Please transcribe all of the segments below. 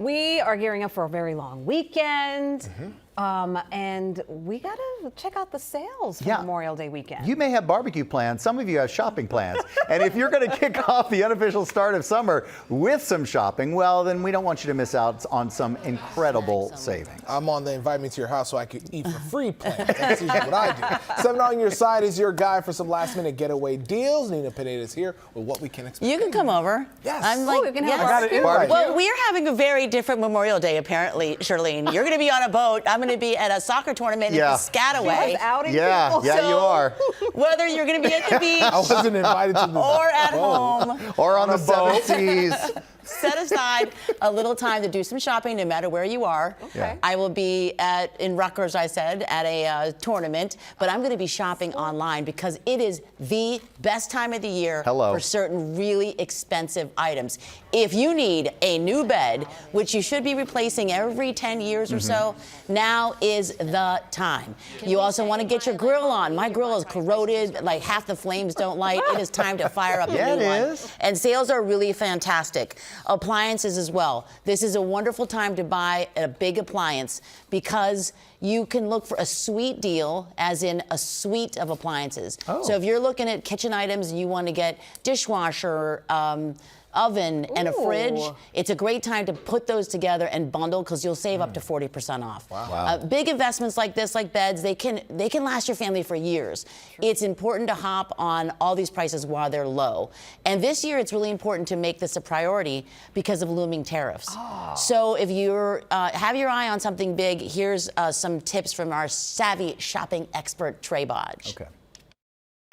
We are gearing up for a very long weekend. And we got to check out the sales for Memorial Day weekend. You may have barbecue plans. Some of you have shopping plans. And if you're going to kick off the unofficial start of summer with some shopping, well, then we don't want you to miss out on some incredible savings. I'm on the invite me to your house so I could eat for free plan. That's usually what I do. 7 on your side is your guide for some last minute getaway deals. Nina Pineda is here with what we can expect. You can come over. Yes. I'm like, we can have I got an invite. Well, we're having a very different Memorial Day, apparently, Charlene. You're going to be on a boat. I'm going to be at a soccer tournament in Piscataway. Yeah, you are. Whether you're going to be at the beach I wasn't invited to the or at home or on the boat. Seas. Set aside a little time to do some shopping, no matter where you are. Okay. I will be in Rutgers, I said, at a tournament, but I'm going to be shopping online because it is the best time of the year for certain really expensive items. If you need a new bed, which you should be replacing every 10 years or so, now is the time. You also want to get your grill on. My grill is corroded, like half the flames don't light. It is time to fire up a new one. And sales are really fantastic. Appliances as well. This is a wonderful time to buy a big appliance because you can look for a sweet deal, as in a suite of appliances. So if you're looking at kitchen items and you want to get dishwasher, oven, and a fridge, it's a great time to put those together and bundle because you'll save up to 40% off. Wow. Big investments like this, like beds, they can last your family for years. It's important to hop on all these prices while they're low. And this year, it's really important to make this a priority because of looming tariffs. So if you have your eye on something big, here's some tips from our savvy shopping expert, Trey Bodge. Okay.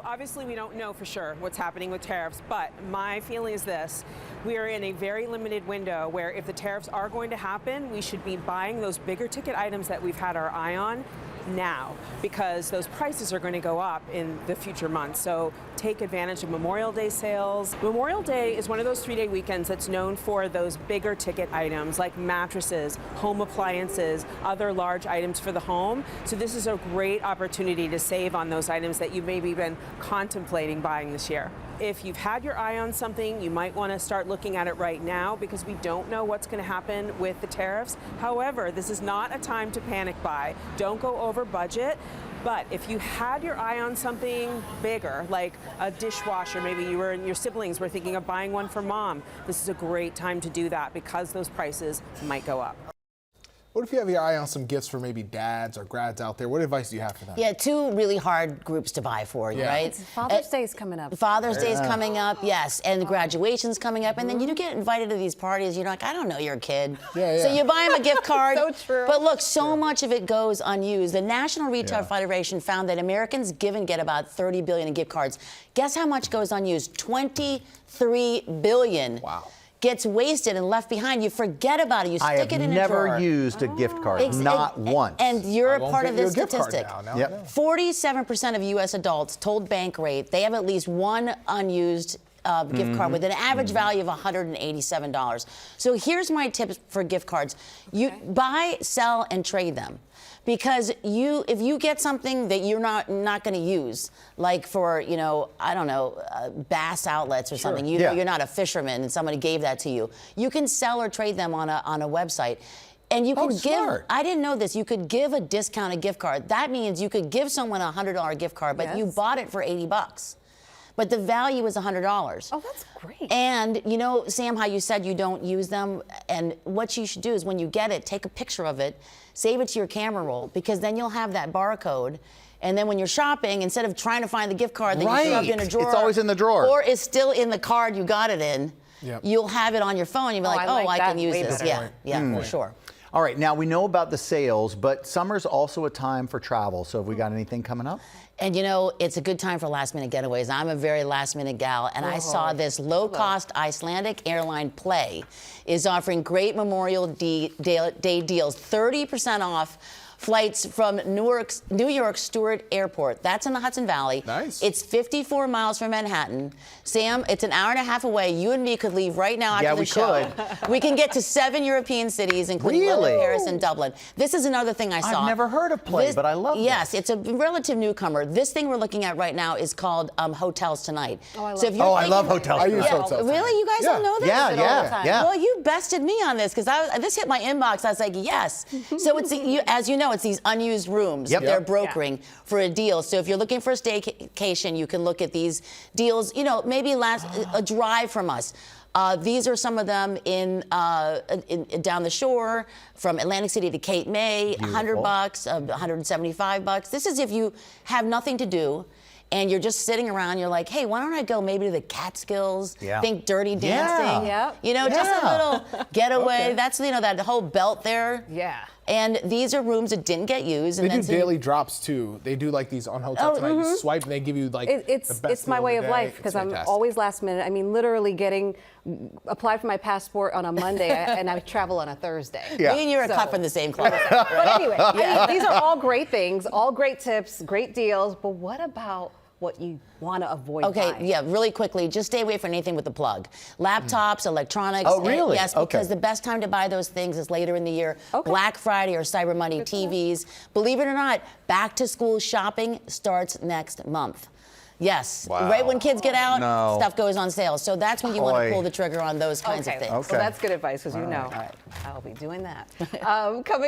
Obviously, we don't know for sure what's happening with tariffs, but my feeling is this. We are in a very limited window where if the tariffs are going to happen, we should be buying those bigger ticket items that we've had our eye on now because those prices are going to go up in the future months. So take advantage of Memorial Day sales. Memorial Day is one of those 3-day weekends that's known for those bigger ticket items like mattresses, home appliances, other large items for the home. So this is a great opportunity to save on those items that you maybe been contemplating buying this year. If you've had your eye on something, you might want to start looking at it right now because we don't know what's going to happen with the tariffs. However, this is not a time to panic buy. Don't go over budget. But if you had your eye on something bigger, like a dishwasher, maybe you and your siblings were thinking of buying one for mom, this is a great time to do that because those prices might go up. What if you have your eye on some gifts for maybe dads or grads out there? What advice do you have for them? Yeah, 2 really hard groups to buy for, right? Father's Day is coming up. Father's Day is coming up, yes, and graduation's coming up, and then you do get invited to these parties. You're like, I don't know your kid. So you buy him a gift card. So true. But look, so much of it goes unused. The National Retail Federation found that Americans give and get about $30 billion in gift cards. Guess how much goes unused? $23 billion. Wow. Gets wasted and left behind. You forget about it. You stick it in a drawer. I have never used a gift card, not once. And you're a part of this statistic. 47% of U.S. adults told Bankrate they have at least one unused gift card with an average value of $187. So here's my tips for gift cards. You buy, sell, and trade them. Because if you get something that you're not going to use, like for, I don't know, Bass outlets or something, you're not a fisherman and somebody gave that to you, you can sell or trade them on a website. And you could give, I didn't know this, you could give a discounted gift card. That means you could give someone a $100 gift card, but you bought it for $80. But the value is $100. Oh, that's great. And you know, Sam, how you said you don't use them, and what you should do is when you get it, take a picture of it, save it to your camera roll, because then you'll have that barcode. And then when you're shopping, instead of trying to find the gift card that you shoved in a drawer, it's always in the drawer, or is still in the card you got it in, you'll have it on your phone. You'll be like, oh, I can use this. For sure. All right, now we know about the sales, but summer's also a time for travel. So have we got anything coming up? And you know, it's a good time for last minute getaways. I'm a very last minute gal, and I saw this low cost Icelandic airline Play is offering great Memorial Day deals, 30% off flights from New York Stewart Airport. That's in the Hudson Valley. Nice. It's 54 miles from Manhattan. Sam, it's an hour and a half away. You and me could leave right now after the show. We can get to 7 European cities, including London, Paris, and Dublin. This is another thing I saw. I've never heard of Play, but I love Yes, it's a relative newcomer. This thing we're looking at right now is called Hotels Tonight. Oh, I love so if you're I love Hotels I Tonight. use Hotels Tonight. Really? You guys don't know this? Yeah. Well, you bested me on this because this hit my inbox. I was like, yes. So it's as you know, it's these unused rooms. Yep. They're brokering for a deal. So if you're looking for a staycation, you can look at these deals. You know, maybe a drive from us. These are some of them in down the shore from Atlantic City to Cape May. $100, $175. This is if you have nothing to do. And you're just sitting around, you're like, hey, why don't I go maybe to the Catskills? Yeah. Think Dirty Dancing. Yeah. You know, just a little getaway. That's, you know, that whole belt there. Yeah. And these are rooms that didn't get used. They And do daily drops too. They do like these on Hotel Tonight. You swipe and they give you like the best It's my deal way of of the day. life because It's I'm fantastic. always last minute. I mean, literally applied for my passport on a Monday and I travel on a Thursday. Yeah. Me and you are cut from the same cloth. But anyway, I mean, these are all great things, all great tips, great deals. But what about what you want to avoid Okay, buying? yeah, really quickly, just stay away from anything with the plug. Laptops, electronics. Oh, really? Yes, Okay. because the best time to buy those things is later in the year. Okay. Black Friday or Cyber Monday TVs. Believe it or not, back to school shopping starts next month. Yes, Wow. right when kids get out, No. stuff goes on sale. So that's when you want Boy. to pull the trigger on those kinds of things. Okay. Well, that's good advice because you know I'll be doing that. Coming up.